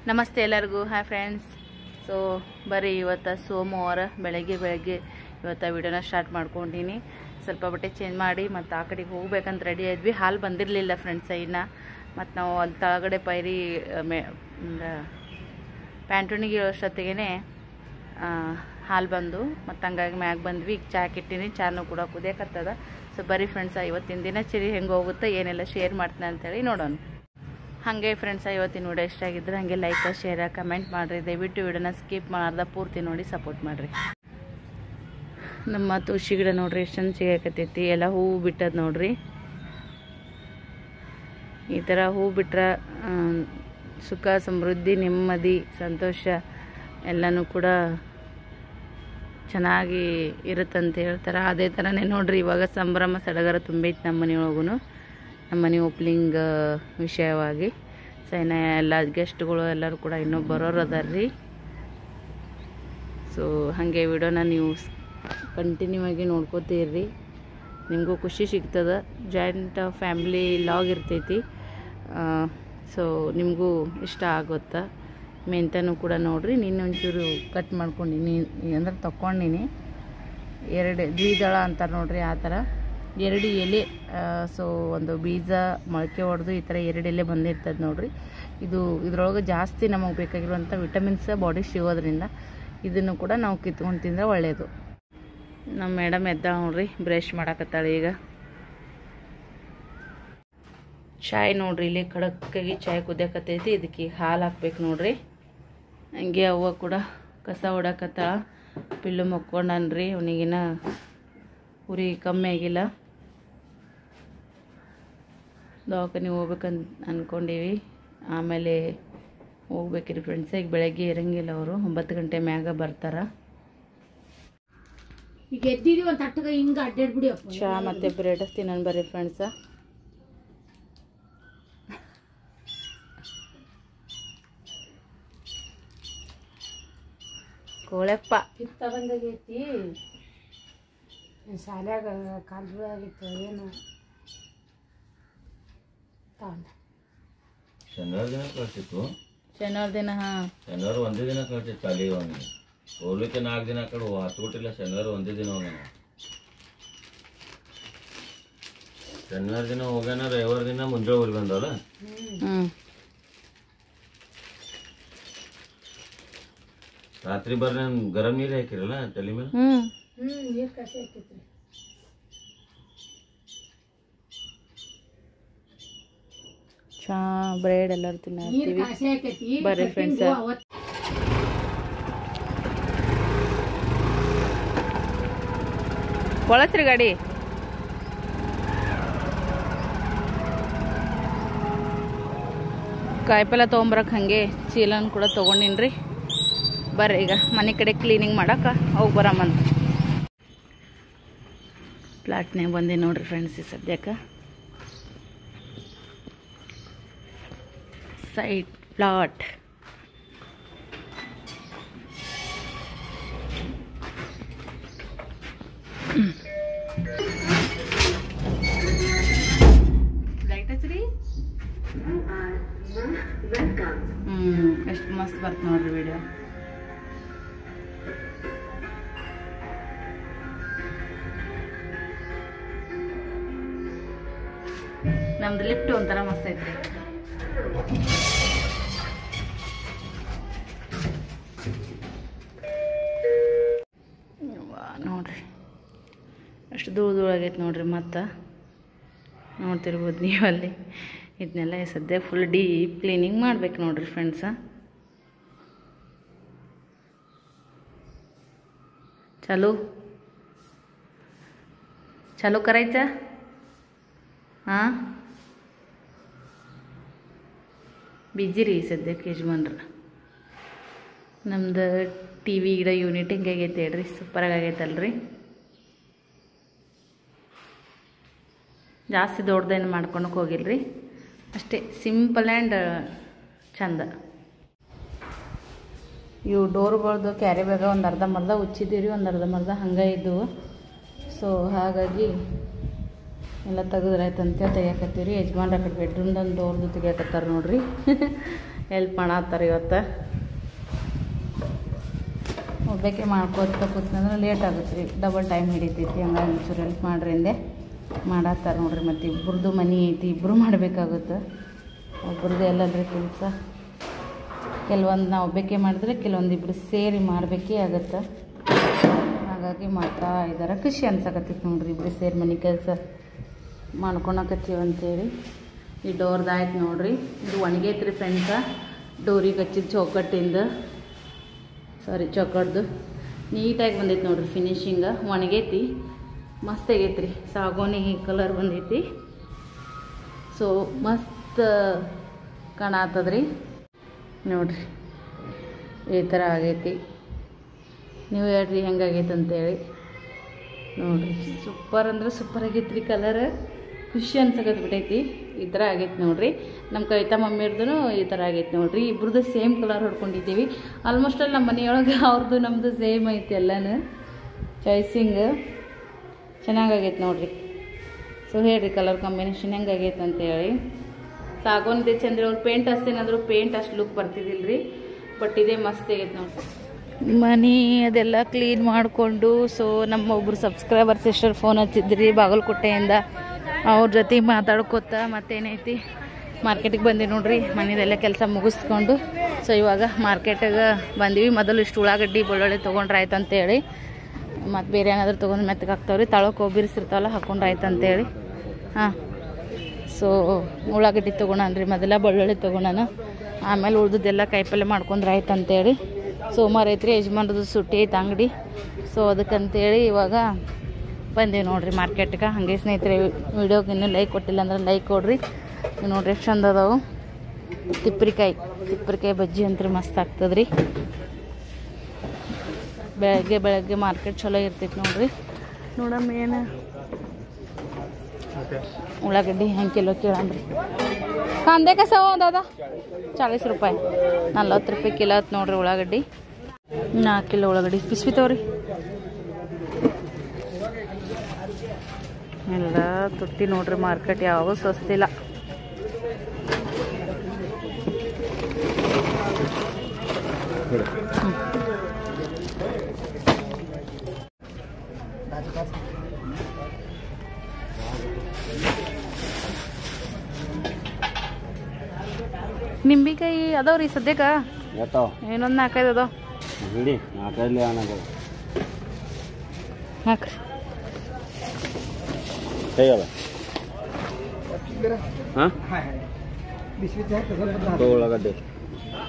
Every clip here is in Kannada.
ನಮಸ್ತೆ ಎಲ್ಲರಿಗೂ. Hi friends. ಸೊ ಬರೀ ಇವತ್ತು ಸೋಮವಾರ ಬೆಳಗ್ಗೆ ಇವತ್ತು ವಿಡಿಯೋನ ಸ್ಟಾರ್ಟ್ ಮಾಡ್ಕೊಂಡಿನಿ. ಸ್ವಲ್ಪ ಬಟ್ಟೆ ಚೇಂಜ್ ಮಾಡಿ ಮತ್ತು ಆ ಕಡೆಗೆ ಹೋಗ್ಬೇಕಂತ ರೆಡಿ ಆದ್ವಿ. ಹಾಲು ಬಂದಿರಲಿಲ್ಲ ಫ್ರೆಂಡ್ಸ್ ಇನ್ನು. ಮತ್ತು ನಾವು ಅಲ್ಲಿ ತಳಗಡೆ ಪೈರಿ ಪ್ಯಾಂಟೂನಿಗೆ ಅಷ್ಟೊತ್ತಿಗೆ ಹಾಲು ಬಂದು ಮತ್ತು ಹಂಗಾಗಿ ಮ್ಯಾಗ ಬಂದ್ವಿ. ಈಗ ಚಹಾ ಇಟ್ಟಿನಿ, ಚಾನು ಕೂಡ ಕುದಿಯಕತ್ತದ. ಸೊ ಬರೀ ಫ್ರೆಂಡ್ಸ ಇವತ್ತಿನ ದಿನಚರಿ ಹೆಂಗೆ ಹೋಗುತ್ತೆ ಏನೆಲ್ಲ ಶೇರ್ ಮಾಡ್ತೀನಿ ಅಂತೇಳಿ ನೋಡೋಣ. ಹಾಗೆ ಫ್ರೆಂಡ್ಸ ಇವತ್ತಿನ ವಿಡಿಯೋ ಇಷ್ಟ ಆಗಿದ್ರೆ ಹಾಗೆ ಲೈಕ್ ಶೇರ್ ಕಮೆಂಟ್ ಮಾಡಿರಿ. ದಯವಿಟ್ಟು ವಿಡಿಯೋನ ಸ್ಕಿಪ್ ಮಾಡ್ದೆ ಪೂರ್ತಿ ನೋಡಿ ಸಪೋರ್ಟ್ ಮಾಡಿರಿ. ನಮ್ಮ ತುಳಸಿ ಗಿಡ ನೋಡ್ರಿ ಎಷ್ಟು ಚಂದ ಸಿಗಾಕತ್ತೈತಿ. ಎಲ್ಲ ಹೂವು ಬಿಟ್ಟದ ನೋಡ್ರಿ. ಈ ಥರ ಹೂವು ಬಿಟ್ರೆ ಸುಖ ಸಮೃದ್ಧಿ ನೆಮ್ಮದಿ ಸಂತೋಷ ಎಲ್ಲನೂ ಕೂಡ ಚೆನ್ನಾಗಿ ಇರುತ್ತಂತ ಹೇಳ್ತಾರೆ. ಅದೇ ಥರನೇ ನೋಡ್ರಿ ಇವಾಗ ಸಂಭ್ರಮ ಸಡಗರ ತುಂಬೈತಿ ನಮ್ಮ ಮನೆಯೊಳಗೂ. ನಮ್ಮ ಮನೆ ಓಪ್ನಿಂಗ್ ವಿಷಯವಾಗಿ. ಸೊ ಇನ್ನು ಎಲ್ಲ ಗೆಸ್ಟ್ಗಳು ಎಲ್ಲರೂ ಕೂಡ ಇನ್ನೂ ಬರೋರು ಅದಾರ್ರಿ. ಸೊ ಹಾಗೆ ವಿಡಿಯೋನ ನೀವು ಕಂಟಿನ್ಯೂ ಆಗಿ ನೋಡ್ಕೋತೀರಿ, ನಿಮಗೂ ಖುಷಿ ಸಿಗ್ತದೆ. ಜಾಯಿಂಟ್ ಫ್ಯಾಮ್ಲಿ ಲಾಗ್ ಇರ್ತೈತಿ. ಸೊ ನಿಮಗೂ ಇಷ್ಟ ಆಗುತ್ತಾ. ಮೆಂತ್ಯನೂ ಕೂಡ ನೋಡಿರಿ. ನಿನ್ನೆ ಒಂಚೂರು ಕಟ್ ಮಾಡ್ಕೊಂಡಿನಿ, ಅಂದ್ರೆ ತೊಗೊಂಡಿನಿ. ದ್ವಿದಳ ಅಂತಾರೆ ನೋಡ್ರಿ, ಆ ಥರ 2 ಎಲೆ. ಸೊ ಒಂದು ಬೀಜ ಮೊಳಕೆ ಹೊಡೆದು ಈ ಥರ 2 ಎಲೆ ಬಂದಿರ್ತದೆ ನೋಡ್ರಿ. ಇದ್ರೊಳಗೆ ಜಾಸ್ತಿ ನಮಗೆ ಬೇಕಾಗಿರುವಂಥ ವಿಟಮಿನ್ಸ್ ಬಾಡಿಗೆ ಸಿಗೋದ್ರಿಂದ ಇದನ್ನು ಕೂಡ ನಾವು ಕಿತ್ಕೊಂಡು ತಿಂದರೆ ಒಳ್ಳೆಯದು. ನಮ್ಮ ಮೇಡಮ್ ಎದ್ದಾಳ ನೋಡ್ರಿ, ಬ್ರಷ್ ಮಾಡಕತ್ತಾಳೆ ಈಗ. ಚಾಯ್ ನೋಡ್ರಿ, ಇಲ್ಲಿ ಖಡಕ್ಕಾಗಿ ಚಾಯ್ ಕುದಿಯಕತ್ತೈತಿ. ಇದಕ್ಕೆ ಹಾಲು ಹಾಕ್ಬೇಕು ನೋಡ್ರಿ. ಹಂಗೆ ಅವ್ವ ಕೂಡ ಕಸ ಹೊಡಕತ್ತಾಳ. ಪಿಲ್ಲು ಮಕ್ಕೊಂಡನ್ರಿ, ಅವನಿಗಿನ ಉರಿ ಕಮ್ಮಿ ಆಗಿಲ್ಲ. ದವಾಖಾನೆ ಹೋಗ್ಬೇಕಂತ ಅಂದ್ಕೊಂಡೀವಿ, ಆಮೇಲೆ ಹೋಗ್ಬೇಕ್ರಿ ಫ್ರೆಂಡ್ಸ್. ಈಗ ಬೆಳಗ್ಗೆ ಇರಂಗಿಲ್ಲ, ಅವರು 9 ಗಂಟೆ ಮ್ಯಾಗ ಬರ್ತಾರ. ಚಾ ಮತ್ತು ಬ್ರೆಡ್ ತಿನ್ನೋಣ ಬರ್ರಿ ಫ್ರೆಂಡ್ಸ. ಕೋಳೆಪ್ಪ ಕಿತ್ತದಂಗಾಗೈತಿ. ಶಾಲ್ಯಾಗ ಕಾಲು ಆಗಿತ್ತು ಏನು ಶನಿವಾರ ದಿನ ಕಳ್ಸಿತ್ತು. ಶನಿವಾರ ದಿನ ಶನಿವಾರ ಒಂದೇ ದಿನ ಕಳ್ಸಿತ್ತು. ಅಲ್ಲಿ ಅವನಿಗೆ ಹೋಗ್ಲಿಕ್ಕೆ 4 ದಿನ ಆ ಕಡೆ ಹತ್ಬಿಟ್ಟಿಲ್ಲ. ಶನಿವಾರ ಒಂದೇ ದಿನ ಹೋಗ್ಯಾನ. ಶನಿವಾರ ದಿನ ಹೋಗ್ಯಾನ, ರವಿವಾರ ದಿನ ಮುಂಜಾನೆ ಊರಿಗೆ ಬಂದವಲ್ಲ. ರಾತ್ರಿ ಬರ್ರಿ ಗರಂ ನೀರು ಹಾಕಿರಲ್ಲ ತಲೆ ಮೇಲೆ. ನೀರು ಕಸಿ ಹಾಕೈತ್ರಿ. ಚಾ ಬ್ರೆಡ್ ಎಲ್ಲರೂ ತಿನ್ನತ್ತೀವಿ ಬರ್ರಿ ಫ್ರೆಂಡ್ಸ್. ಒಳಸ್ರಿ ಗಾಡಿ. ಕಾಯಿಪಲ್ಲೆ ತೊಗೊಂಬರಕ್ಕೆ ಹಾಗೆ ಚೀಲನ ಕೂಡ ತೊಗೊಂಡಿನ್ರಿ. ಬರ್ರಿ ಈಗ ಮನೆ ಕಡೆ ಕ್ಲೀನಿಂಗ್ ಮಾಡಕ್ಕೆ ಹೋಗಿ ಬರಮ್ಮಂತ. ಪ್ಲಾಟ್ನಾಗ ಬಂದೆ ನೋಡ್ರಿ ಫ್ರೆಂಡ್ಸ್. ಈ ಸದ್ಯಕ್ಕೆ ಸೈಡ್ ಪ್ಲಾಟ್. ಲೈಟ್ ಹಚ್ಚ್ರಿ. ಎಷ್ಟು ಮಸ್ತ್ ಬರ್ತ ನೋಡ್ರಿ ವಿಡಿಯೋ. ನಮ್ದು ಲಿಫ್ಟ್ ಒಂಥರ ಮಸ್ತ್ ಐತ್ರಿ. ನೋಡ್ರಿ ಅಷ್ಟು ಧೂಳಾಗೈತೆ ನೋಡ್ರಿ. ಮತ್ತು ನೋಡ್ತಿರ್ಬೋದು ನೀವಲ್ಲಿ. ಇದನ್ನೆಲ್ಲ ಸದ್ಯ ಫುಲ್ ಡೀಪ್ ಕ್ಲೀನಿಂಗ್ ಮಾಡ್ಬೇಕು ನೋಡ್ರಿ ಫ್ರೆಂಡ್ಸ. ಚಾಲು करायचा. ಹಾಂ ಬಿಜಿ ರೀ ಸದ್ಯಕ್ಕೆ ಯಜಮಾನ್ರ. ನಮ್ದು TV ಗಿಡ ಯೂನಿಟ್ ಹಿಂಗಾಗೈತೆ ಹೇಳ್ರಿ, ಸೂಪರಾಗಿ ಆಗೈತಲ್ರಿ. ಜಾಸ್ತಿ ದೊಡ್ಡದೇನು ಮಾಡ್ಕೊಳಕ್ಕೆ ಹೋಗಿಲ್ರಿ, ಅಷ್ಟೇ ಸಿಂಪಲ್ ಆ್ಯಂಡ್ ಚಂದ. ಇವು ಡೋರ್ಗಳದ್ದು ಕ್ಯಾರಿ ಬ್ಯಾಗ ಒಂದು ಅರ್ಧಂಬರ್ಧ ಉಚ್ಚಿದ್ದೀವಿ, ಒಂದು ಅರ್ಧಂಬರ್ಧ ಹಂಗೆ ಇದ್ದವು. ಸೊ ಹಾಗಾಗಿ ಎಲ್ಲ ತೆಗೆದ್ರಾಯ್ತು ಅಂತೇಳಿ ತೆಗಿಯಾಕತ್ತೀವಿ ರೀ. ಯಜಮಾನ್ರ ಆ ಕಡೆ ಬೆಡ್ರೂಮ್ದಂದು ಡೋರ್ದು ತೆಗಿಯಾಕತ್ತಾರ ನೋಡ್ರಿ. ಹೆಲ್ಪ್ ಮಾಡತ್ತಾರೆ ಇವತ್ತು. ಒಬ್ಬಕ್ಕೆ ಮಾಡ್ಕೋತ ಕೂತ್ನಂದ್ರೆ ಲೇಟ್ ಆಗುತ್ತೆ ರೀ, ಡಬಲ್ ಟೈಮ್ ಹಿಡಿತೈತಿ. ಹಂಗಾಗಿ ಒಂಚೂರು ಹೆಲ್ಪ್ ಮಾಡ್ರಿ ಅಂದೆ ಮಾಡತ್ತಾರೆ ನೋಡ್ರಿ. ಮತ್ತು ಇಬ್ಬರದು ಮನೆ ಐತಿ, ಇಬ್ಬರು ಮಾಡಬೇಕಾಗುತ್ತೆ. ಒಬ್ರದ್ದು ಎಲ್ಲಲ್ರಿ ಕೆಲಸ. ಕೆಲವೊಂದು ನಾವು ಒಬ್ಬಕ್ಕೆ ಮಾಡಿದ್ರೆ ಕೆಲವೊಂದು ಇಬ್ಬರು ಸೇರಿ ಮಾಡಬೇಕೇ ಆಗುತ್ತೆ. ಹಾಗಾಗಿ ಮಾಡ್ತಾ ಇದ್ದಾರೆ. ಖುಷಿ ಅನ್ಸಕತ್ತೈತಿ ನೋಡ್ರಿ, ಇಬ್ಬರು ಸೇರಿ ಮನೆ ಕೆಲಸ ಮಾಡ್ಕೊಳಕತ್ತೀವಿ ಅಂತೇಳಿ. ಈ ಡೋರ್ದು ಆಯ್ತು ನೋಡ್ರಿ. ಇದು ಒಣಗೈತ್ರಿ ಫ್ರೆಂಡ್ಸ, ಡೋರಿಗೆ ಹಚ್ಚಿದ ಚೌಕಟ್ಟಿಂದ, ಸಾರಿ ಚೌಕಟ್ದು ನೀಟಾಗಿ ಬಂದೈತಿ ನೋಡ್ರಿ. ಫಿನಿಶಿಂಗ ಒಣಗೈತಿ, ಮಸ್ತ್ ಆಗೈತ್ರಿ. ಸಾಗೋನಿ ಕಲರ್ ಬಂದೈತಿ. ಸೊ ಮಸ್ತ್ ಕಾಣತ್ತದ್ರಿ ನೋಡ್ರಿ. ಈ ಥರ ಆಗೈತಿ. ನೀವು ಹೇಳ್ರಿ ಹೆಂಗಾಗೈತೆ ಅಂತೇಳಿ ನೋಡ್ರಿ. ಸೂಪರ್ ಅಂದ್ರೆ ಸೂಪರ್ ಆಗೈತ್ರಿ ಕಲರ್. ಖುಷಿ ಅನ್ಸಕತ್ ಬಿಟ್ಟೈತಿ. ಈ ಥರ ಆಗೈತೆ ನೋಡ್ರಿ. ನಮ್ಮ ಕವಿತಾ ಮಮ್ಮಿಯರ್ದು ಈ ಥರ ಆಗೈತೆ ನೋಡ್ರಿ. ಇಬ್ರದ್ದು ಸೇಮ್ ಕಲರ್ ಹೊಡ್ಕೊಂಡಿದ್ದೀವಿ. ಆಲ್ಮೋಸ್ಟ್ ಅಲ್ಲಿ ನಮ್ಮ ಮನೆಯೊಳಗೆ ಅವ್ರದ್ದು ನಮ್ಮದು ಸೇಮ್ ಐತಿ ಎಲ್ಲನೂ. ಚಾಯ್ಸಿಂಗ್ ಚೆನ್ನಾಗೈತೆ ನೋಡ್ರಿ. ಸೊ ಹೇಳ್ರಿ ಕಲರ್ ಕಾಂಬಿನೇಷನ್ ಹೆಂಗಾಗೈತೆ ಅಂತೇಳಿ. ಸಾಗೋನ್ದೆ ಚಂದ್ರ ಅವ್ರು ಪೇಂಟ್ ಹಚ್ತೇನಾದ್ರು ಪೇಂಟ್ ಅಷ್ಟು ಲುಕ್ ಬರ್ತಿದ್ದಿಲ್ಲ ರೀ. ಬಟ್ ಇದೇ ಮಸ್ತ್ ಆಗೈತೆ ನೋಡ್ರಿ. ಮನೆ ಅದೆಲ್ಲ ಕ್ಲೀನ್ ಮಾಡಿಕೊಂಡು, ಸೊ ನಮ್ಮ ಒಬ್ಬರು ಸಬ್ಸ್ಕ್ರೈಬರ್ ಸಿಸ್ಟರ್ ಫೋನ್ ಹಚ್ಚಿದ್ರಿ ಬಾಗಲಕೋಟೆಯಿಂದ. ಅವ್ರ ಜೊತೆ ಮಾತಾಡ್ಕೊತ ಮತ್ತೇನೈತಿ ಮಾರ್ಕೆಟಿಗೆ ಬಂದೀವಿ ನೋಡ್ರಿ. ಮನೆಯದೆಲ್ಲ ಕೆಲಸ ಮುಗಿಸ್ಕೊಂಡು ಸೊ ಇವಾಗ ಮಾರ್ಕೆಟಿಗೆ ಬಂದೀವಿ. ಮೊದಲು ಇಷ್ಟು ಉಳ್ಳಾಗಡ್ಡಿ ಬೆಳ್ಳುಳ್ಳಿ ತೊಗೊಂಡ್ರೆ ಆಯ್ತು ಅಂತೇಳಿ, ಮತ್ತು ಬೇರೆ ಏನಾದರೂ ತೊಗೊಂಡು ಮೆತ್ತಗೆ ಹಾಕ್ತಾವ್ರಿ. ತಳಕ್ಕೆ ಒಬ್ಬಿರಿಸಿರ್ತಾವಲ್ಲ ಹಾಕೊಂಡ್ರೆ ಆಯ್ತು ಅಂತೇಳಿ. ಹಾಂ, ಸೊ ಉಳ್ಳಾಗಡ್ಡಿ ತೊಗೊಳನ್ರಿ, ಮೊದಲ ಬೆಳ್ಳುಳ್ಳಿ ತೊಗೊಳನ, ಆಮೇಲೆ ಉಳ್ದದ್ದೆಲ್ಲ ಕಾಯಿಪಲ್ಲೆ ಮಾಡ್ಕೊಂಡ್ರೆ ಆಯ್ತು ಅಂತೇಳಿ. ಸೋಮವಾರ ಐತ್ರಿ, ಯಜಮಾನ್ರದ್ದು ಸುಟ್ಟಿ ಐತೆ ಅಂಗಡಿ. ಸೊ ಅದಕ್ಕಂತೇಳಿ ಇವಾಗ ಬಂದೀವಿ ನೋಡ್ರಿ ಮಾರ್ಕೆಟ್ಗೆ. ಹಾಗೆ ಸ್ನೇಹಿತರೆ, ವಿಡಿಯೋಗೆ ಇನ್ನೂ ಲೈಕ್ ಕೊಟ್ಟಿಲ್ಲ ಅಂದ್ರೆ ಲೈಕ್ ಕೊಡ್ರಿ. ನೋಡ್ರಿ ಎಷ್ಟು ಚಂದ ಅದಾವು ತಿಪ್ಪರಿಕಾಯಿ ಬಜ್ಜಿ ಅಂತೂ ಮಸ್ತ್ ಆಗ್ತದ್ರಿ. ಬೆಳಗ್ಗೆ ಮಾರ್ಕೆಟ್ ಚಲೋ ಇರ್ತೈತಿ ನೋಡ್ರಿ. ನೋಡಮ್ಮ ಏನು ಉಳ್ಳಾಗಡ್ಡಿ ಹೆಂಗೆ ಕಿಲೋ ಕೇಳಂದ್ರಿ. ಕಾಂದೆ ಕಸ ದಾದಾ 40 ರೂಪಾಯಿ, 40 ರೂಪಾಯಿ ಕಿಲೋ ಆಯ್ತು ನೋಡ್ರಿ ಉಳ್ಳಾಗಡ್ಡಿ. 4 ಕಿಲೋ ಉಳ್ಳಾಗಡ್ಡಿ ಪಿಸ್ವಿ ತಗೋರಿ. ಎಲ್ಲ ತುಟ್ಟಿ ನೋಡ್ರಿ. ಮಾರ್ಕೆಟ್ ಯಾವಾಗ ಸ್ವಸ್ತಿಲ್ಲ. ನಿಂಬಿಕಾಯಿ ಅದಾವ್ರಿ ಸದ್ಯಕ್ಕೆ ಏನೊಂದು 4-5 ಅದಾವ. ಹಾಕ್ರಿ.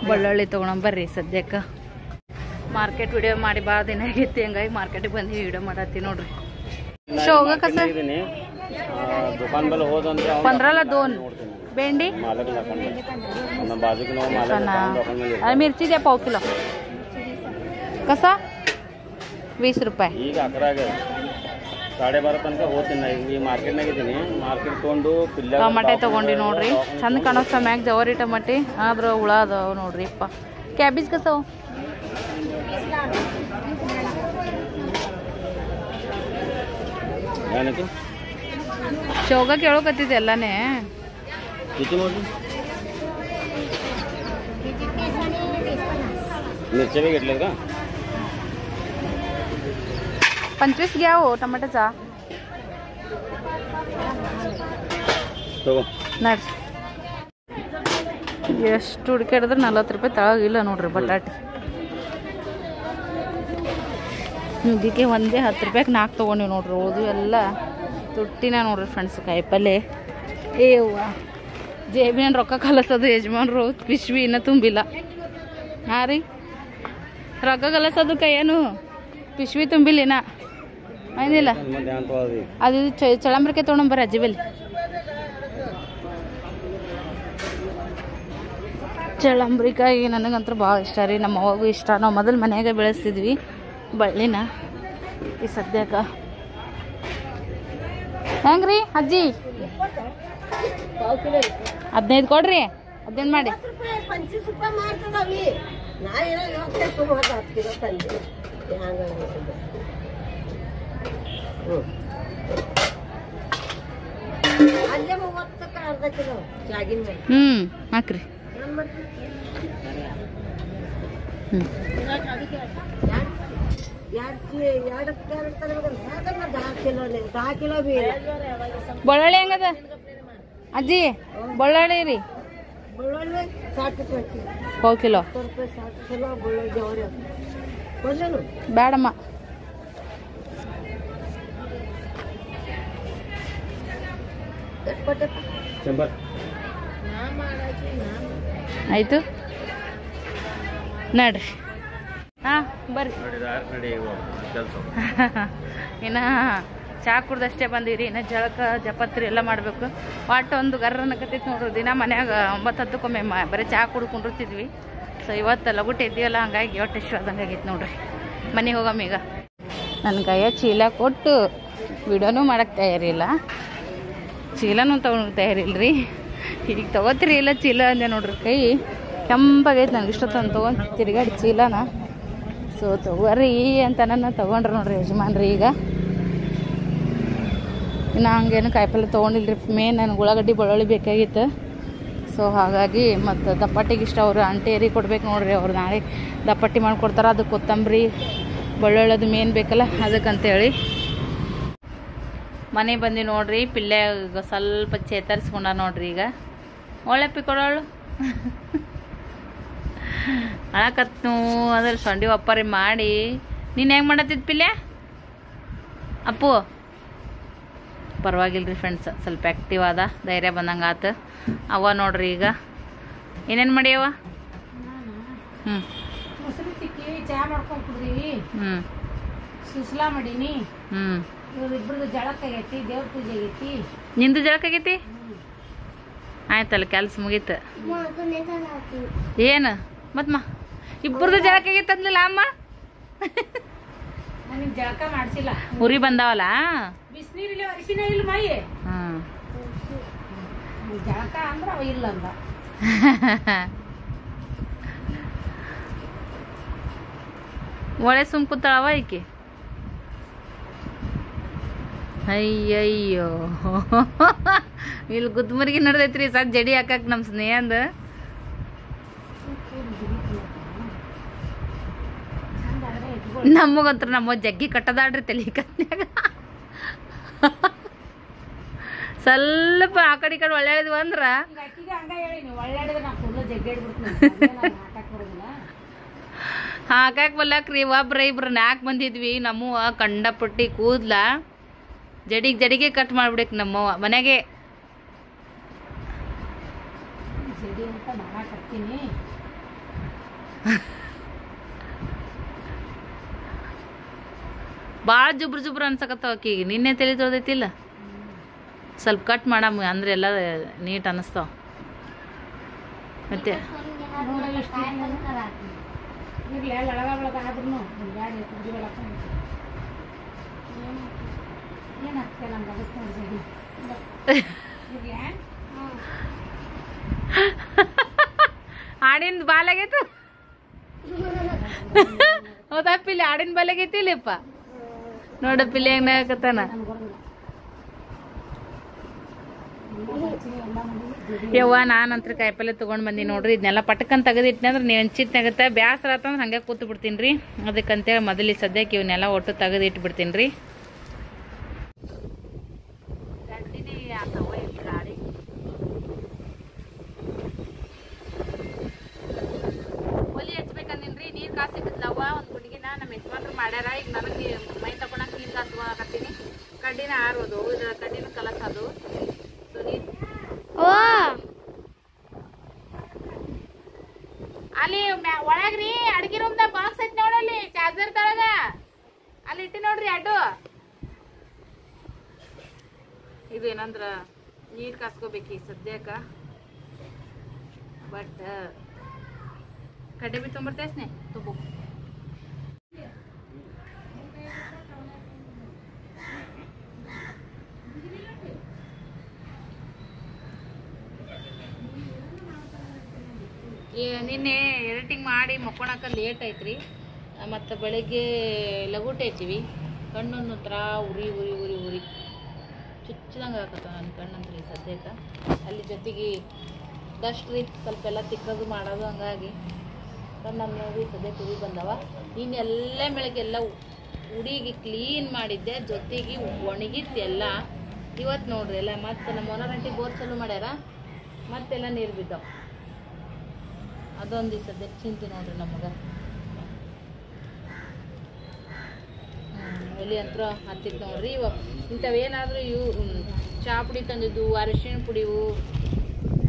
ಬೆಳ್ಳುಳ್ಳಿ ತೊಗೊಳಂಬರ್ರಿ ಸದ್ಯಕ್ಕೆ. ಮಾರ್ಕೆಟ್ ವಿಡಿಯೋ ಮಾಡಿ ಭಾಳ ದಿನ ಆಗೈತಿ, ಹಂಗಾಗಿ ಮಾರ್ಕೆಟಿಗೆ ಬಂದು ವಿಡಿಯೋ ಮಾಡತ್ತಿ ನೋಡ್ರಿ. ಶೇಂಗಾ ಕಸ 15ला 2. भेंडी मिरची द्या पाव किलो. कसा 20 ರೂಪಾಯಿ. ಈಗ 11:30 ತನಕ ಹೋಗ್ತೀನಿ. ಈ ಮಾರ್ಕೆಟ್ನಾಗ ಇದ್ದೀನಿ. ಮಾರ್ಕೆಟ್ ತೊಗೊಂಡು ಟಮಾಟೆ ತೊಗೊಂಡು ನೋಡ್ರಿ. ಚಂದ ಕಾಣೋ ಸಮಯಾಗ ಜವಾರಿ ಟಮಾಟಿ ಆದ್ರೆ ಹುಳ ಅದಾವ ನೋಡ್ರಿ. ಇಪ್ಪ ಕ್ಯಾಬೇಜ್ ಕಸವು ಶೇಂಗಾ ಕೇಳೋಕತ್ತಿದ್ದೆ ಎಲ್ಲಾನೇ. मिरच्या बी घेतल्या का? 25 घ्या हो टमाट्याचा. ಎಷ್ಟು ಹುಡುಕಾಡಿದ್ರೆ 40 ರೂಪಾಯಿ ತಳಗಿಲ್ಲ ನೋಡ್ರಿ ಬಟಾಟೆ. ಇದಕ್ಕೆ ಒಂದೇ 10 ರೂಪಾಯಿಗೆ 4 ತೊಗೊಂಡಿವಿ ನೋಡ್ರಿ. ಓದು ಎಲ್ಲ ತುಟ್ಟಿನ ನೋಡ್ರಿ ಫ್ರೆಂಡ್ಸ್. ಕಾಯಿಪಲ್ಲೆ ಏವ್ವ ಜೇಬಿನ ರೊಕ್ಕ ಕಲಸೋದು ಯಜಮಾನ್ರು. ಪಿಶ್ವಿ ಇನ್ನೂ ತುಂಬಿಲ್ಲ. ಹಾಂ ರೀ, ರೊಕ್ಕ ಕಲಸೋದು ಕೈಯೇನು ಪಿಶ್ವಿ ತುಂಬಿಲ್ಲಿನ ಏನಿಲ್ಲ. ಅದು ಚಳಂಬ್ರಿಕೆ ತೊಗೊಂಬರ್ರಿ ಅಜ್ಜಿ ಬಲ್ಲಿ. ಚಳಂಬ್ರಿಕಾಯಿ ನನಗಂತೂ ಭಾಳ ಇಷ್ಟ ರೀ. ನಮ್ಮ ಅವಾಗೂ ಇಷ್ಟ. ನಾವು ಮೊದಲು ಮನ್ಯಾಗ ಬೆಳೆಸ್ತಿದ್ವಿ ಬಳ್ಳಿನ. ಈ ಸದ್ಯಕ್ಕೆ ಹೆಂಗ್ರಿ ಅಜ್ಜಿ 15 ಕೊಡ್ರಿ. 15 ಮಾಡಿ. ಹಾಕ್ರಿ. ಬಳ್ಳೊಳ್ಳಿ ಹೆಂಗದ ಅಜ್ಜಿ? ಬಳ್ಳೊಳ್ಳಿ ರೀ ಪಾವು ಕಿಲೋ ಬೇಡಮ್ಮ. ಆಯ್ತು ನಡ್ರಿ. ಹಾಂ ಬರ್ರಿ. ಇನ್ನು ಚಾ ಕುಡ್ದಷ್ಟೇ ಬಂದೀವಿ. ಇನ್ನು ಜಳಕ ಜಪತ್ರಿ ಎಲ್ಲ ಮಾಡಬೇಕು. ಒಟ್ಟು ಒಂದು ಗರ್ರನಕತ್ತೈತಿ ನೋಡ್ರಿ. ದಿನ ಮನ್ಯಾಗ 9-10 ಬರೀ ಚಾ ಕುಡ್ಕೊಂಡಿರ್ತಿದ್ವಿ. ಸೊ ಇವತ್ತು ಲಗುಟ್ ಎದ್ದೀವಲ್ಲ, ಹಂಗಾಗಿ ಒಟ್ಟು ಇಷ್ಟ ಆದಂಗೆ ಆಗೈತೆ ನೋಡ್ರಿ. ಮನೆಗೆ ಹೋಗಮ್ಮ ಈಗ. ನನ್ನ ಕೈಯ ಚೀಲ ಕೊಟ್ಟು ವಿಡಿಯೋನೂ ಮಾಡಕ್ಕೆ ತಯಾರಿಲ್ಲ, ಚೀಲನೂ ತೊಗೊಳಕ್ಕೆ ತಯಾರಿಲ್ರಿ. ಈಗ ತೊಗೋತೀರಿ ಇಲ್ಲ ಚೀಲ ಅಂದೆ ನೋಡ್ರಿ. ಕೈ ಕೆಂಪಾಗೈತೆ ನನಗೆ. ಇಷ್ಟೊತ್ತಂದು ತೊಗೊಂಡು ತಿರುಗಾಡಿ ಚೀಲನ. ಸೊ ತೊಗೋರಿ ಅಂತ ನನ್ನ ತೊಗೊಂಡ್ರಿ ನೋಡ್ರಿ ಯಜಮಾನ್ರಿ. ಈಗ ಇನ್ನು ಹಂಗೇನು ಕಾಯಿಪಲ್ಲೆ ತೊಗೊಂಡಿಲ್ರಿ. ಮೇನ್ ನನಗೆ ಉಳ್ಳಾಗಡ್ಡಿ ಬೆಳ್ಳುಳ್ಳಿ ಬೇಕಾಗಿತ್ತು. ಸೊ ಹಾಗಾಗಿ ಮತ್ತು ದಪ್ಪಟ್ಟಿಗೆ ಇಷ್ಟ ಅವ್ರು ಆಂಟಿಯರಿಗೆ ಕೊಡ್ಬೇಕು ನೋಡ್ರಿ. ಅವ್ರು ನಾಳೆ ದಪ್ಪಟ್ಟಿ ಮಾಡಿಕೊಡ್ತಾರೆ. ಅದು ಕೊತ್ತಂಬರಿ ಬೆಳ್ಳುಳ್ಳದು ಮೇನ್ ಬೇಕಲ್ಲ, ಅದಕ್ಕಂತೇಳಿ ಮನೆ ಬಂದು ನೋಡ್ರಿ. ಪಿಲ್ಲೆ ಸ್ವಲ್ಪ ಚೇತರಿಸ್ಕೊಂಡ ನೋಡ್ರಿ. ಈಗ ಒಳ್ಳೆ ಕೊಡೋಳು ಅಳಕತ್ನು ಅದ್ರ ಸೊಂಡಿ ಒಪ್ಪರಿ ಮಾಡಿ. ನೀನು ಹೆಂಗೆ ಮಾಡತ್ತಿದ್ ಪಿಲ್ಲೆ? ಅಪ್ಪು ಪರವಾಗಿಲ್ರಿ ಫ್ರೆಂಡ್ಸ್, ಸ್ವಲ್ಪ ಆ್ಯಕ್ಟಿವ್ ಆದ, ಧೈರ್ಯ ಬಂದಂಗೆ ಆತು. ಅವ ನೋಡ್ರಿ ಈಗ ಏನೇನು ಮಾಡ್ಯವ? ಮೊಸರು ತಿಕ್ಕಿ ಚಾ ಮಾಡ್ಕೊಂಡು ಕುಡ್ದೀವಿ. ಸುಸ್ಲಾ ಮಾಡೀನಿ. ಇವ್ರಿಬ್ರದ್ದು ಜಳಕ ಆಗೈತಿ, ದೇವ್ರ ಪೂಜೆ ಆಗೈತಿ. ನಿಂದು ಜಳಕ ಆಗೈತಿ? ಆಯ್ತಲ್ಲ, ಕೆಲಸ ಮುಗೀತು. ಏನು ಮತ್ಮ ಇಬ್ಬರದು ಜಳಕ ಆಗೈತೆ ಅಂದ್ಲಿಲ್ಲ ಅಮ್ಮ? ನನಗೆ ಜಳಕ ಮಾಡಿಸಿಲ್ಲ. ಉರಿ ಬಂದಾವಲ್ಲ, ಬಿಸಿನೀರಿಲ್ಲ, ಅರಿಶಿನ ಇಲ್ಲ ಮೈ. ಜಳಕ ಅಂದ್ರೆ ಅವ ಇಲ್ಲ ಅಂದ. ಒಳ್ಳೆ ಸುಮ್ ಕೂತಾಳವ ಈಕಿ. ಅಯ್ಯಯ್ಯೋ ಇಲ್ಲಿ ಗುದ್ಮರಿಗೆ ನಡೆದೈತ್ರಿ ಸದ್ ಜಡಿ ಹಾಕಕ್ ನಮ್ಮ ಸ್ನೇಹಂದ. ನಮಗಂತ್ರ ನಮ್ಮ ಜಗ್ಗಿ ಕಟ್ಟದಾಡ್ರಿ ತಲೆ ಕತ್ನ್ಯಾಗ. ಸ್ವಲ್ಪ ಆ ಕಡೆ ಈ ಕಡೆ ಒಳ್ಳೆಯದು ಅಂದ್ರ ಹಾಕಾಕ್ ಬಲ್ಲಕ್ರಿ. ಒಬ್ರ ಇಬ್ರು 4 ಬಂದಿದ್ವಿ. ನಮ್ಮವ ಕಂಡಪಟ್ಟಿ ಕೂದ್ಲ ಜಡಿಗೆ ಕಟ್ ಮಾಡ್ಬಿಡಕ್ ನಮ್ಮವ ಮನೆಗೆ. ಭಾಳ ಜುಬ್ರು ಅನ್ಸಕತ್ತಾವ ಆಕಿಗೆ. ನಿನ್ನೆ ತಲೆ ತೊಳ್ದೈತಿಲ್ಲ, ಸ್ವಲ್ಪ ಕಟ್ ಮಾಡಮ್ಮ ಅಂದ್ರೆ ಎಲ್ಲ ನೀಟ್ ಅನ್ನಿಸ್ತಾವ. ಮತ್ತೆ ಆಡಿನ ಬಾಲಾಗೈತು. ಹೌದಾ ಪಿಲ್ಲಿ? ಆಡಿನ ಬಾಲಾಗೈತಿ ಇಲ್ಲಪ್ಪ. ನೋಡ ಪಿಲ್ಲಿ ಹೆಂಗ್ ನಾಕತ್ತಾನ. ಯವ್ವ ನಾನಂತ್ರ ಕಾಯಿಪಲ್ಲೆ ತೊಗೊಂಡು ಬಂದಿ ನೋಡ್ರಿ. ಇದನ್ನೆಲ್ಲ ಪಟಕನ್ ತೆಗೆದಿಟ್ನಿ ಅಂದ್ರೆ ನೀವು ಹಂಚಿತ್ನಾಗತ್ತೆ. ಬ್ಯಾಸರ ಆತಂದ್ರೆ ಹಂಗೆ ಕೂತು ಬಿಡ್ತೀನಿ ರೀ. ಅದಕ್ಕಂತೇಳಿ ಮೊದಲು ಸದ್ಯಕ್ಕೆ ಇವನ್ನೆಲ್ಲ ಒಟ್ಟು ತೆಗೆದಿಟ್ಟು ಬಿಡ್ತೀನಿ ರೀ. ಒಲಿ ಹಚ್ಬೇಕಂದಿನ್ರಿ. ನೀರು ಕಾಸಿದ್ದವ ಒಂದು ಗುಂಡಿಗಿನ ನಮ್ಮ ಯಜಮಾನ್ರು ಮಾಡ್ಯಾರ. ಈಗ ನನಗೆ ಮೈ ತಗೊಳಕ್ ನೀರು ಕಾಸುವಾಕತ್ತೀನಿ. ಕಡ್ಡಿನ ಆರೋದು, ಇದ್ರ ಕಡ್ಡಿನ ಕಲಸೋದು. ಸೊ ನೀರು ಅಲ್ಲಿ ಒಳಗ್ರಿ ಅಡ್ಗಿ ರೂಮ್ದಾಗ ಬಾಕ್ಸ್ ಐತಿ ನೋಡಲ್ಲಿ, ಚಾರ್ಜರ್ ತಳಗ ಅಲ್ಲಿ ಇಟ್ಟಿ ನೋಡ್ರಿ ಅಡ್ಡು. ಇದು ಏನಂದ್ರ ನೀರು ಕಾಸ್ಕೋಬೇಕು ಈಗ ಸದ್ಯಕ್ಕ. ಬಟ್ ಕಡ್ಡೆ ಬಿ ತೊಂಬರ್ತೇಸ್ನೆ ತುಬ್ಬು. ನಿನ್ನೆ ಎಡಿಟಿಂಗ್ ಮಾಡಿ ಮಕ್ಕೊಳಕ ಲೇಟ್ ಐತ್ರಿ. ಮತ್ತು ಬೆಳಗ್ಗೆ ಲಗೂಟ ಐತಿವಿ. ಕಣ್ಣನ್ನು ಒಂಥರ ಉರಿ ಉರಿ ಉರಿ ಉರಿ ಚುಚ್ಚದಂಗೆ ಆಗತ್ತ ನನ್ನ ಕಣ್ಣಂತ್ರಿ ಸದ್ಯಕ್ಕೆ. ಅಲ್ಲಿ ಜೊತೆಗೆ ಡಸ್ಟ್ ರೀ ಸ್ವಲ್ಪ ಎಲ್ಲ ತಿಕ್ಕೋದು ಮಾಡೋದು, ಹಂಗಾಗಿ ನಮ್ಮ ಸದ್ಯ ತುಳಿ ಬಂದವ. ಇನ್ನೆಲ್ಲ ಬೆಳಗ್ಗೆಲ್ಲ ಹುಡುಗಿ ಕ್ಲೀನ್ ಮಾಡಿದ್ದೆ, ಜೊತೆಗೆ ಒಣಗಿತ್ತು ಎಲ್ಲ. ಇವತ್ತು ನೋಡ್ರಿ ಎಲ್ಲ ಮತ್ತೆ ನಮ್ಮ ಓನರ್ ಬೋರ್ ಚಾಲು ಮಾಡ್ಯಾರ, ಮತ್ತೆಲ್ಲ ನೀರು ಬಿದ್ದಾವ. ಅದೊಂದು ಸದ್ಯ ಚಿಂತೆ ನೋಡ್ರಿ ನಮಗೆ. ಒಲಿ ಅಂತ ಹತ್ತಿತ್ತು ನೋಡ್ರಿ. ಇವಾಗ ಇಂಥವೇನಾದರೂ ಇವು ಚಹಾ ಪುಡಿ ತಂದಿದ್ದು, ಅರಿಶಿಣ ಪುಡಿವು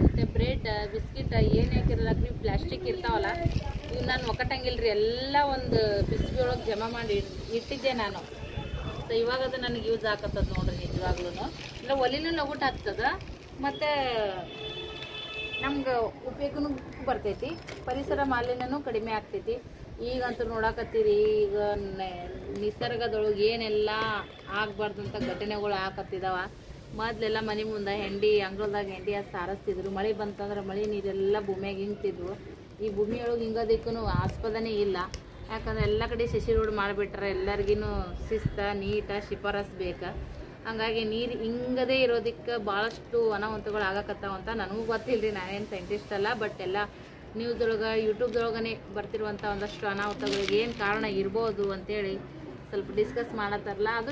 ಮತ್ತು ಬ್ರೆಡ್ ಬಿಸ್ಕಿಟ್ ಏನು ಹಾಕಿರಲ್ಲ ನೀವು ಪ್ಲಾಸ್ಟಿಕ್ ಇರ್ತಾವಲ್ಲ, ಇವು ನಾನು ಒಕ್ಕಟ್ಟಂಗಿಲ್ರಿ, ಎಲ್ಲ ಒಂದು ಬಿಸ್ಬಿ ಒಳಗೆ ಜಮಾ ಮಾಡಿ ಇಟ್ಟಿದ್ದೆ ನಾನು. ಸೊ ಇವಾಗ ಅದು ನನಗೆ ಯೂಸ್ ಆಗತ್ತದ ನೋಡ್ರಿ ನಿಜವಾಗ್ಲೂ. ಇಲ್ಲ ಒಲಿನೂ ಲಗುಟ್ ಹತ್ತದ, ಮತ್ತು ನಮ್ಗೆ ಉಪಯೋಗನೂ ಬರ್ತೈತಿ, ಪರಿಸರ ಮಾಲಿನ್ಯನೂ ಕಡಿಮೆ ಆಗ್ತೈತಿ. ಈಗಂತೂ ನೋಡಕತ್ತೀರಿ, ಈಗ ನಿಸರ್ಗದೊಳಗೆ ಏನೆಲ್ಲ ಆಗ್ಬಾರ್ದಂಥ ಘಟನೆಗಳು ಆಕತ್ತಿದಾವ. ಮೊದಲೆಲ್ಲ ಮನೆ ಮುಂದೆ ಅಂಗಳದಾಗ ಹೆಂಡಿ ಅದು ಸಾರಿಸ್ತಿದ್ರು. ಮಳೆ ಬಂತಂದ್ರೆ ಮಳೆ ನೀರೆಲ್ಲ ಭೂಮಿಯಾಗ ಹಿಂಗ್ತಿದ್ವು. ಈ ಭೂಮಿಯೊಳಗೆ ಹಿಂಗೋದಕ್ಕೂ ಆಸ್ಪದನೇ ಇಲ್ಲ, ಯಾಕಂದ್ರೆ ಎಲ್ಲ ಕಡೆ ಸಸಿ ರೋಡ್ ಮಾಡಿಬಿಟ್ರೆ ಎಲ್ಲರಿಗೂ ಶಿಸ್ತ ನೀಟ ಶಿಫಾರಸ್ ಬೇಕು. ಹಂಗಾಗಿ ನೀರು ಹಿಂಗದೇ ಇರೋದಕ್ಕೆ ಭಾಳಷ್ಟು ಅನಾಹುತಗಳು ಆಗಕತ್ತಾವಂತ. ನನಗೂ ಗೊತ್ತಿಲ್ಲ ರೀ, ನಾನೇನು ಸೈಂಟಿಸ್ಟ್ ಅಲ್ಲ, ಬಟ್ ಎಲ್ಲ ನ್ಯೂಸ್ದೊಳಗೆ ಯೂಟ್ಯೂಬ್ದೊಳಗನೆ ಬರ್ತಿರುವಂಥ ಒಂದಷ್ಟು ಅನಾಹುತಗಳಿಗೆ ಏನು ಕಾರಣ ಇರ್ಬೋದು ಅಂತೇಳಿ ಸ್ವಲ್ಪ ಡಿಸ್ಕಸ್ ಮಾಡತ್ತಾರಲ್ಲ. ಅದು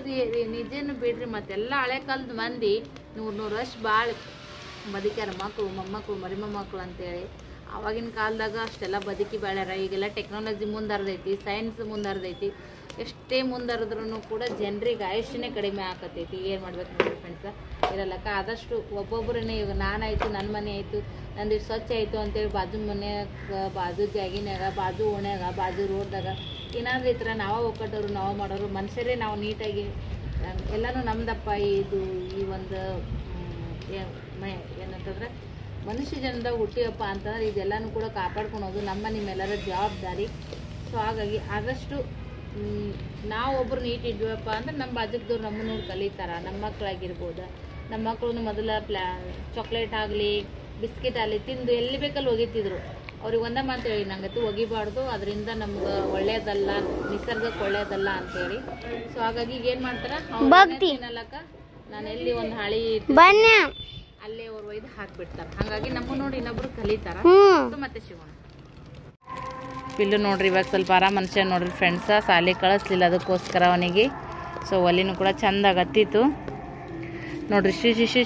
ನಿಜೇನು ಬಿಡ್ರಿ. ಮತ್ತೆಲ್ಲ ಹಳೆ ಕಾಲದ ಮಂದಿ 100 ವರ್ಷ ಭಾಳ ಬದುಕ್ಯಾರ, ಮಕ್ಕಳು ಮೊಮ್ಮಕ್ಕಳು ಮರಿ ಮೊಮ್ಮಕ್ಕಳು ಅಂತೇಳಿ. ಆವಾಗಿನ ಕಾಲದಾಗ ಅಷ್ಟೆಲ್ಲ ಬದುಕಿ ಬಾಳ್ಯಾರ. ಈಗೆಲ್ಲ ಟೆಕ್ನಾಲಜಿ ಮುಂದರ್ದೈತಿ, ಸೈನ್ಸ್ ಮುಂದರ್ದೈತಿ. ಎಷ್ಟೇ ಮುಂದರಿದ್ರೂ ಕೂಡ ಜನರಿಗೆ ಆಯುಷ್ಯನೇ ಕಡಿಮೆ ಆಕತ್ತೈತಿ. ಏನು ಮಾಡ್ಬೇಕು ನೋಡಿ ಫ್ರೆಂಡ್ಸ, ಇರಲ್ಲಕ್ಕ ಆದಷ್ಟು ಒಬ್ಬೊಬ್ಬರನ್ನೇ. ಈಗ ನಾನಾಯಿತು, ನನ್ನ ಮನೆ ಆಯಿತು, ನಂದು ಸ್ವಚ್ಛ ಆಯಿತು ಅಂತೇಳಿ ಬಾಜು ಮನ್ಯಾಗ, ಬಾಜು ಜಾಗಿನ್ಯಾಗ, ಬಾಜು ಓಣ್ಯಾಗ, ಬಾಜು ರೋಡ್ದಾಗ ಏನಾದರೂ ಈ ಥರ ನಾವು ಒಕ್ಕಟ್ಟೋರು ನಾವು ಮಾಡೋರು ಮನುಷ್ಯರೇ ನಾವು ನೀಟಾಗಿ ಎಲ್ಲನೂ ನಮ್ದಪ್ಪ. ಇದು ಈ ಒಂದು ಏನಂತಂದ್ರೆ ಮನುಷ್ಯ ಜನದಾಗ ಹುಟ್ಟಿಯಪ್ಪ ಅಂತಂದ್ರೆ ಇದೆಲ್ಲನೂ ಕೂಡ ಕಾಪಾಡ್ಕೊಳೋದು ನಮ್ಮ ನಿಮ್ಮೆಲ್ಲರ ಜವಾಬ್ದಾರಿ. ಸೊ ಹಾಗಾಗಿ ಆದಷ್ಟು ನಾವೊಬ್ಬರು ನೀಟ್ ಇದ್ವಪ್ಪ ಅಂದ್ರೆ ನಮ್ಮ ಬಾಜುಕದವ್ರು ನಮ್ಮನ್ನು ನೋಡಿ ಕಲಿತಾರ. ನಮ್ಮ ಮಕ್ಕಳಾಗಿರ್ಬೋದು, ನಮ್ಮ ಮಕ್ಕಳು ಮೊದಲ ಚಾಕ್ಲೇಟ್ ಆಗಲಿ ಬಿಸ್ಕಿಟ್ ಆಗಲಿ ತಿಂದು ಎಲ್ಲಿ ಬೇಕಲ್ಲಿ ಒಗಿತಿದ್ರು. ಅವ್ರಿಗೆ ಒಂದೇ ಮಾತು ಹೇಳಿ, ನಂಗತ್ತು ಒಗಿಬಾರ್ದು, ಅದರಿಂದ ನಮ್ಗೆ ಒಳ್ಳೇದಲ್ಲ, ನಿಸರ್ಗಕ್ಕೆ ಒಳ್ಳೇದಲ್ಲ ಅಂತೇಳಿ. ಸೊ ಹಾಗಾಗಿ ಈಗ ಏನು ಮಾಡ್ತಾರ, ತಿನ್ನಲಕ್ಕ ನಾನು ಎಲ್ಲಿ ಒಂದು ಹಾಳಿ ಅಲ್ಲೇ ಅವ್ರು ಒಯ್ದು ಹಾಕ್ಬಿಡ್ತಾರೆ. ಹಾಗಾಗಿ ನಮ್ಮ ನೋಡಿ ಇನ್ನೊಬ್ರು ಕಲಿತಾರ. ಮತ್ತೆ ಶಿವಣ್ಣ ಪಿಲ್ಲು ನೋಡ್ರಿ, ಇವಾಗ ಸ್ವಲ್ಪ ಆರಾಮ ಮನುಷ್ಯ ನೋಡ್ರಿ ಫ್ರೆಂಡ್ಸ. ಸಾಲಿ ಕಳಿಸ್ಲಿಲ್ಲ ಅದಕ್ಕೋಸ್ಕರ ಅವನಿಗೆ. ಸೊ ಒಲಿನೂ ಕೂಡ ಚಂದಾಗಿ ಹತ್ತಿತ್ತು ನೋಡ್ರಿ.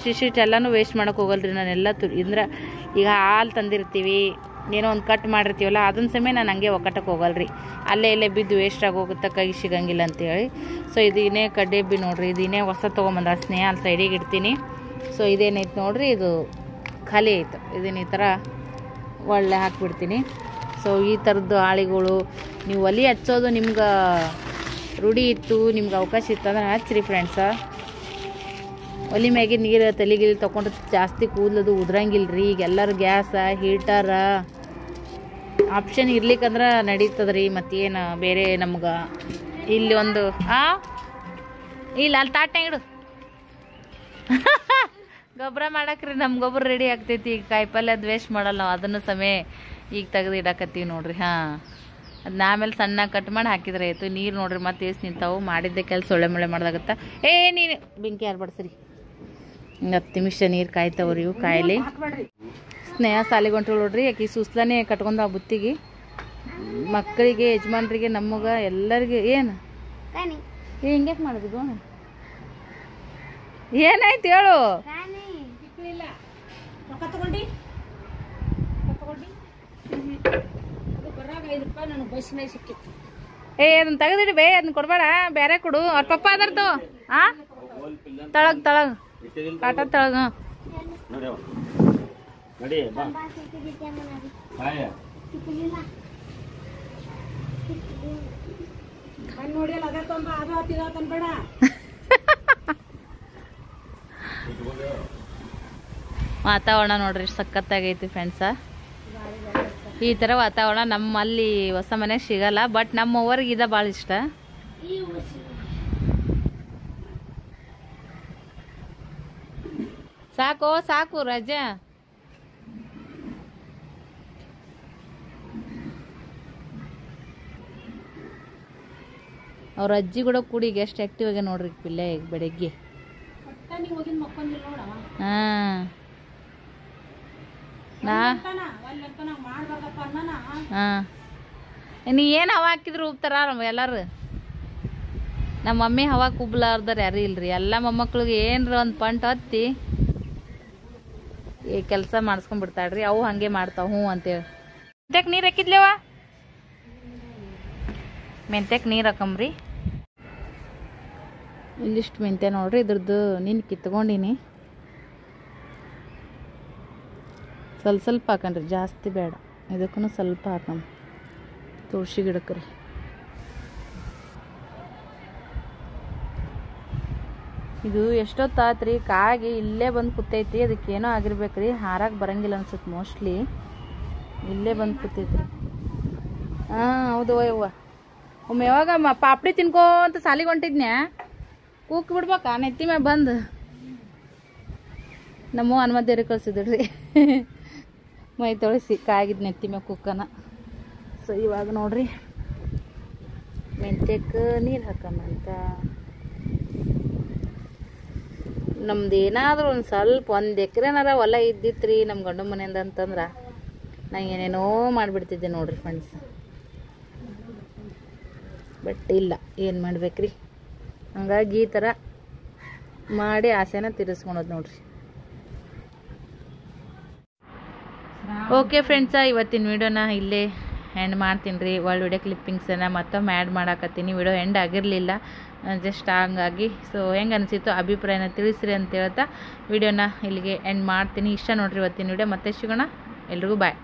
ಶಿಶಿಟ್ ಎಲ್ಲನೂ ವೇಸ್ಟ್ ಮಾಡೋಕೆ ಹೋಗಲ್ರಿ ನಾನೆಲ್ಲ. ಅಂದ್ರೆ ಈಗ ಹಾಲು ತಂದಿರ್ತೀವಿ, ಏನೋ ಒಂದು ಕಟ್ ಮಾಡಿರ್ತೀವಲ್ಲ, ಅದನ್ನ ಸಮಯ ನಾನು ಹಂಗೆ ಒಕ್ಕಟ್ಟಕ್ಕೆ ಹೋಗಲ್ರಿ. ಅಲ್ಲೇ ಇಲ್ಲೇ ಬಿದ್ದು ವೇಸ್ಟ್ ಆಗೋಗುತ್ತೆ, ಕೈ ಸಿಗಂಗಿಲ್ಲ ಅಂತೇಳಿ. ಸೊ ಇದೀನೇ ಕಡ್ಡೆಬ್ಬಿ ನೋಡ್ರಿ, ಇದೀನೇ ಹೊಸ ತೊಗೊಂಬಂದ ಸ್ನೇಹ, ಅಲ್ಲಿ ಸೈಡಿಗೆ ಇಡ್ತೀನಿ. ಸೊ ಇದೇನೈತೆ ನೋಡ್ರಿ, ಇದು ಖಾಲಿ ಐತೆ, ಇದನ್ನ ಈ ಥರ ಒಳ್ಳೆ ಹಾಕಿಬಿಡ್ತೀನಿ. ಸೊ ಈ ಥರದ್ದು ಹಾಳಿಗಳು ನೀವು ಒಲಿ ಹಚ್ಚೋದು ನಿಮ್ಗೆ ರೂಢಿ ಇತ್ತು, ನಿಮ್ಗೆ ಅವಕಾಶ ಇತ್ತು ಅಂದ್ರೆ ಹಚ್ಚಿರಿ ಫ್ರೆಂಡ್ಸ. ಒಲಿ ಮ್ಯಾಗೆ ನೀರು ತಲೆಗಿಲಿ ತೊಗೊಂಡು ಜಾಸ್ತಿ ಕೂದಲದು ಉದ್ರಂಗಿಲ್ರಿ. ಈಗ ಎಲ್ಲರೂ ಗ್ಯಾಸ ಹೀಟರ ಆಪ್ಷನ್ ಇರ್ಲಿಕ್ಕಂದ್ರೆ ನಡೀತದ್ರಿ. ಮತ್ತೇನು ಬೇರೆ ನಮ್ಗೆ ಇಲ್ಲಿ ಒಂದು ಇಲ್ಲ ಅಲ್ಲಿ ತಾಟ್ನಾಗ ಇಡು ಗೊಬ್ಬರ ಮಾಡಕ್ರಿ. ನಮ್ಮ ಗೊಬ್ಬರ ರೆಡಿ ಆಗ್ತೈತಿ. ಈಗ ಕಾಯಿಪಲ್ಯ ಅದು ವೇಸ್ಟ್ ಮಾಡಲ್ಲ ನಾವು, ಅದನ್ನು ಸಮಯ ಈಗ ತೆಗೆದು ಇಡಾಕತ್ತೀವಿ ನೋಡ್ರಿ. ಅದನ್ನ ಆಮೇಲೆ ಸಣ್ಣ ಕಟ್ ಮಾಡಿ ಹಾಕಿದ್ರೆ ಆಯಿತು. ನೀರು ನೋಡ್ರಿ ಮತ್ತೆ ಎಷ್ಟು ನಿಂತಾವು. ಮಾಡಿದ್ದೆ ಕೆಲಸ ಒಳ್ಳೆ ಮಾಡದಾಗತ್ತ. ನೀನು ಬೆಂಕಿ ಯಾರು ಬಡ್ಸ್ರಿ. 10 ನಿಮಿಷ ನೀರು ಕಾಯ್ತಾವ್ರಿ. ಇವು ಕಾಯಿಲೆ ಸ್ನೇಹ ಸಾಲಿಗೆ ಹೊಂಟು ನೋಡ್ರಿ. ಆಕಿ ಸುಸ್ಲಾನೇ ಕಟ್ಕೊಂಡ ಬುತ್ತಿಗೆ. ಮಕ್ಕಳಿಗೆ, ಯಜಮಾನ್ರಿಗೆ, ನಮಗೆ ಎಲ್ಲರಿಗೆ ಏನು ಹಿಂಗ್ಯಾಕೆ ಮಾಡಿದ್ವಿ? ಏನಾಯ್ತು ಹೇಳು. ಅದನ್ನ ತೆಗೆದಿಡಿ ಬೇ, ಅದನ್ನ ಕೊಡ್ಬೇಡ, ಬೇರೆ ಕೊಡು. ಅವ್ರ ಪಪ್ಪ ಅದರ್ತು ತಳಗ್ ಕಾಟ ತಳಗ. ವಾತಾವರಣ ನೋಡ್ರಿ ಸಖತ್ತಾಗೈತಿ ಫ್ರೆಂಡ್ಸ. ಈ ಥರ ವಾತಾವರಣ ನಮ್ಮಲ್ಲಿ ಹೊಸ ಮನೆಗೆ ಸಿಗಲ್ಲ. ಬಟ್ ನಮ್ಮವ್ರಿಗೆ ಇದ ಭಾಳ ಇಷ್ಟ. ಸಾಕು ರಜಾ. ಅವ್ರ ಅಜ್ಜಿ ಕೂಡ ಕೂಡಿ ಎಷ್ಟು ಆಕ್ಟಿವ್ ಆಗಿ ನೋಡ್ರಿ ಪಿಲ್ಲೆ ಬೆಳಗ್ಗೆ. ನೀ ಏನು ಹವಾ ಹಾಕಿದ್ರು ಉಬ್ತಾರ ಎಲ್ಲರೂ. ನಮ್ಮ ಮಮ್ಮಿ ಹವಾ ಕುಬ್ಲಾರ್ದಾರ ಯಾರು ಇಲ್ರಿ. ಎಲ್ಲ ಮೊಮ್ಮಕ್ಳಿಗೆ ಏನ್ರ ಒಂದು ಪಂಟ್ ಹತ್ತಿ ಈ ಕೆಲಸ ಮಾಡಿಸ್ಕೊಂಡ್ಬಿಡ್ತಾಳ್ರಿ. ಅವು ಹಾಗೆ ಮಾಡ್ತಾವ ಹ್ಞೂ ಅಂತೇಳಿ. ಮೆಂತ್ಯಕ್ಕೆ ನೀರು ಹಾಕಿದ್ಲೇವ, ಮೆಂತ್ಯಕ್ಕೆ ನೀರು ಹಾಕಂಬ್ರಿ. ಇಲ್ಲಿಷ್ಟು ಮೆಂತ್ಯ ನೋಡ್ರಿ, ಇದ್ರದ್ದು ನೀನು ಕಿತ್ಕೊಂಡಿನಿ. ಸ್ವಲ್ಪ ಸ್ವಲ್ಪ ಹಾಕಣ್ರಿ, ಜಾಸ್ತಿ ಬೇಡ. ಇದಕ್ಕೂ ಸ್ವಲ್ಪ ಹಾಕಂಬ ತುಳಸಿ ಗಿಡಕ್ಕೆ ರೀ. ಇದು ಎಷ್ಟೊತ್ತಾತ್ರಿ ಕಾಗಿ ಇಲ್ಲೇ ಬಂದು ಕೂತೈತಿ. ಅದಕ್ಕೇನೋ ಆಗಿರ್ಬೇಕ್ರಿ, ಹಾರಾಕ್ ಬರಂಗಿಲ್ಲ ಅನ್ಸುತ್ತೆ ಮೋಸ್ಟ್ಲಿ. ಇಲ್ಲೇ ಬಂದು ಕೂತೈತ್ರಿ. ಹಾಂ ಹೌದು ಯವ್ವ. ಒಮ್ಮೆ ಯಾವಾಗ ಪಾಪಡಿ ತಿನ್ಕೋಂತ ಸಾಲಿಗೆ ಹೊಂಟಿದ್ನ್ಯಾ, ಕೂಕ್ ಬಿಡ್ಬೇಕಾ ನೆತ್ತಿ ಮ್ಯಾಗ ಬಂದು. ನಮ್ಮ ಹನುಮಂತೇರಿ ಕಳ್ಸಿದ್ರಿ ಮೈ ತೊಳಸಿ ಕಾಗಿದ್ ನೆತ್ತಿ ಮ್ಯಾಗ ಕುಕ್ಕನ. ಸೊ ಇವಾಗ ನೋಡ್ರಿ ಮೆಂತ್ಯಕ್ಕೆ ನೀರು ಹಾಕಂತ. ನಮ್ದು ಏನಾದರೂ ಒಂದು ಸ್ವಲ್ಪ 1 ಎಕರೆನಾರ ಹೊಲ ಇದ್ದಿತ್ತು ರೀ ನಮ್ಮ ಗಂಡು ಮನೆಯಿಂದ ಅಂತಂದ್ರೆ ನಾನು ಏನೇನೋ ಮಾಡಿಬಿಡ್ತಿದ್ದೆ ನೋಡ್ರಿ ಫ್ರೆಂಡ್ಸ್. ಬಟ್ ಇಲ್ಲ, ಏನು ಮಾಡ್ಬೇಕ್ರಿ. ಹಂಗಾಗಿ ಈ ಥರ ಮಾಡಿ ಆಸೆನ ತೀರಿಸ್ಕೊಳೋದು ನೋಡ್ರಿ. ಓಕೆ ಫ್ರೆಂಡ್ಸ, ಇವತ್ತಿನ ವಿಡಿಯೋನ ಇಲ್ಲೇ ಎಂಡ್ ಮಾಡ್ತೀನಿ ರೀ. ವರ್ಲ್ಡ್ ವಿಡಿಯೋ ಕ್ಲಿಪ್ಪಿಂಗ್ಸನ್ನು ಮತ್ತೊಮ್ಮೆ ಆ್ಯಡ್ ಮಾಡಾಕತ್ತೀನಿ. ವಿಡಿಯೋ ಎಂಡ್ ಆಗಿರಲಿಲ್ಲ ಜಸ್ಟ್ ಹಂಗಾಗಿ. ಸೊ ಹೆಂಗೆ ಅನಿಸಿತ್ತು ಅಭಿಪ್ರಾಯನ ತಿಳಿಸ್ರಿ ಅಂತ ಹೇಳ್ತಾ ವಿಡಿಯೋನ ಇಲ್ಲಿಗೆ ಎಂಡ್ ಮಾಡ್ತೀನಿ. ಇಷ್ಟ ನೋಡ್ರಿ ಇವತ್ತಿನ ವಿಡಿಯೋ. ಮತ್ತೆ ಸಿಗೋಣ. ಎಲ್ರಿಗೂ ಬಾಯ್.